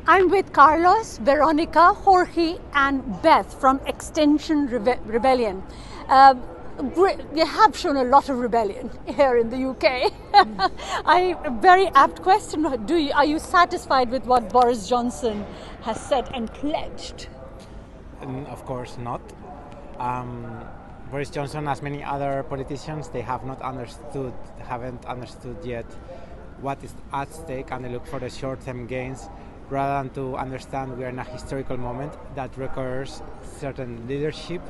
I'm with Carlos, Veronica, Jorge and Beth from Extinction Rebellion. You have shown a lot of rebellion here in the UK. A very apt question. Are you satisfied with what Boris Johnson has said and pledged? Of course not. Boris Johnson, as many other politicians, they haven't understood yet what is at stake, and they look for the short-term gains rather than to understand we are in a historical moment that requires certain leadership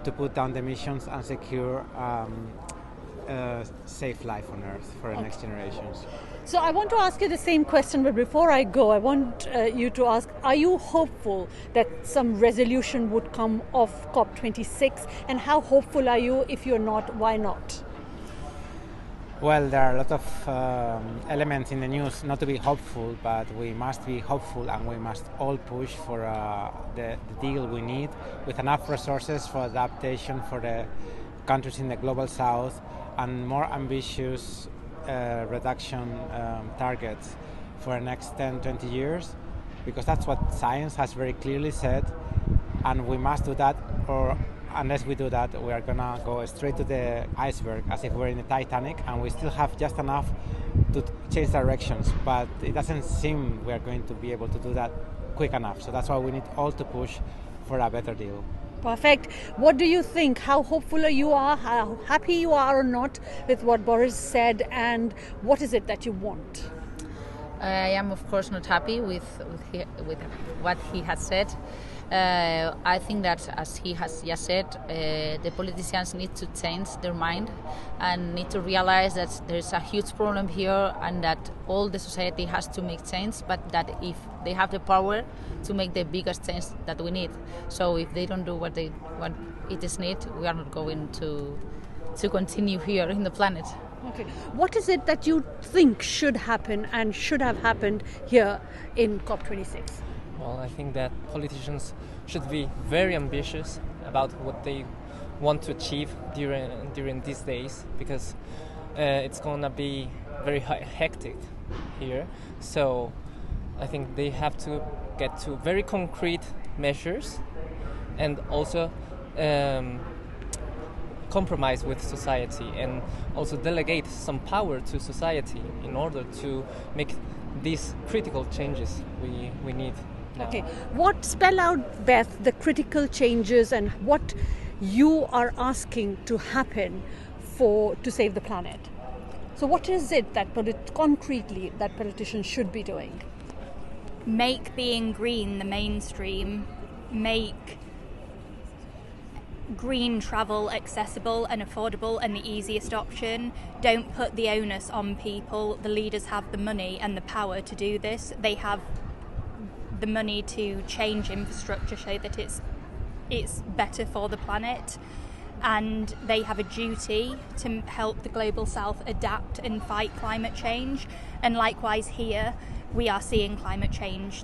to put down the emissions and secure a safe life on Earth for the next generations. So I want to ask you the same question, but before I go, I want you to ask, are you hopeful that some resolution would come of COP26? And how hopeful are you? If you're not, why not? Well, there are a lot of elements in the news not to be hopeful, but we must be hopeful and we must all push for the deal we need with enough resources for adaptation for the countries in the global south and more ambitious reduction targets for the next 10-20 years, because that's what science has very clearly said, and we must do that, or unless we do that, we are gonna go straight to the iceberg as if we're in the Titanic, and we still have just enough to change directions, but it doesn't seem we are going to be able to do that quick enough. So that's why we need all to push for a better deal. Perfect. What do you think? How hopeful you are? How happy you are or not with what Boris said? And what is it that you want? I am, of course, not happy with what he has said. I think that, as he has just said, the politicians need to change their mind and need to realize that there is a huge problem here and that all the society has to make change, but that if they have the power to make the biggest change that we need. So if they don't do what it is need, we are not going to continue here in the planet. Okay. What is it that you think should happen and should have happened here in COP26? Well, I think that politicians should be very ambitious about what they want to achieve during these days, because it's going to be very hectic here. So I think they have to get to very concrete measures and also compromise with society and also delegate some power to society in order to make these critical changes we need now. Okay, spell out, Beth, the critical changes and what you are asking to happen to save the planet. So what is it that concretely that politicians should be doing? Make being green the mainstream, make green travel accessible and affordable and the easiest option. Don't put the onus on people. The leaders have the money and the power to do this. They have the money to change infrastructure so that it's better for the planet, and they have a duty to help the global south adapt and fight climate change. And likewise here, we are seeing climate change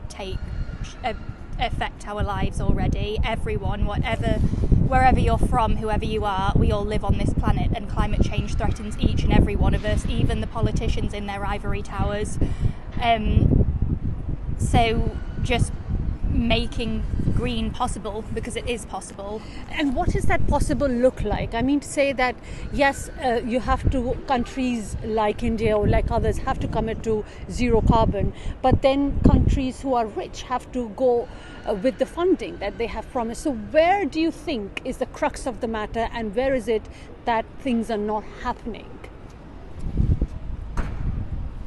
affect our lives already. Everyone, wherever you're from, whoever you are, we all live on this planet, and climate change threatens each and every one of us, even the politicians in their ivory towers. So just making green possible, because it is possible. And what does that possible look like? I mean to say that, yes, you have to, countries like India or like others have to commit to zero carbon, but then countries who are rich have to go with the funding that they have promised. So where do you think is the crux of the matter, and where is it that things are not happening?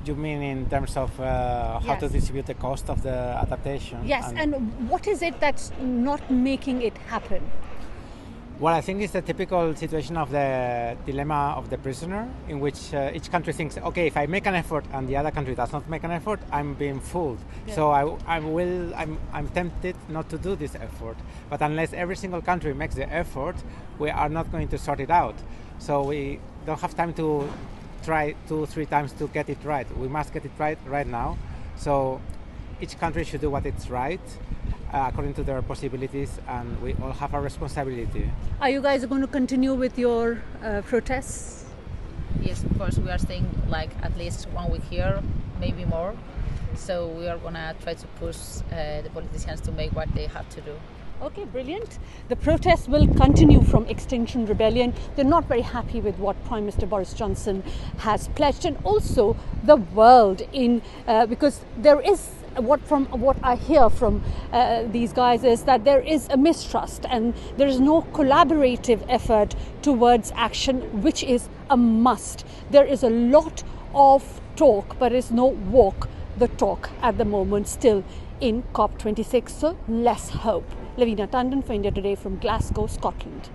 You mean in terms of how to distribute the cost of the adaptation? Yes, and what is it that's not making it happen? Well, I think it's the typical situation of the dilemma of the prisoner, in which each country thinks, okay, if I make an effort and the other country does not make an effort, I'm being fooled. Yeah. So I'm tempted not to do this effort. But unless every single country makes the effort, we are not going to sort it out. So we don't have time to try 2-3 times to get it right. We must get it right now. So each country should do what is right according to their possibilities, and we all have a responsibility. Are you guys going to continue with your protests? Yes, of course. We are staying like at least 1 week here, maybe more. So we are gonna try to push the politicians to make what they have to do. Okay, brilliant. The protests will continue from Extinction Rebellion. They're not very happy with what Prime Minister Boris Johnson has pledged, and also the world because there is what I hear from these guys is that there is a mistrust and there is no collaborative effort towards action, which is a must. There is a lot of talk, but there is no walk the talk at the moment still in COP26, so less hope. Lavina Tandon for India Today from Glasgow, Scotland.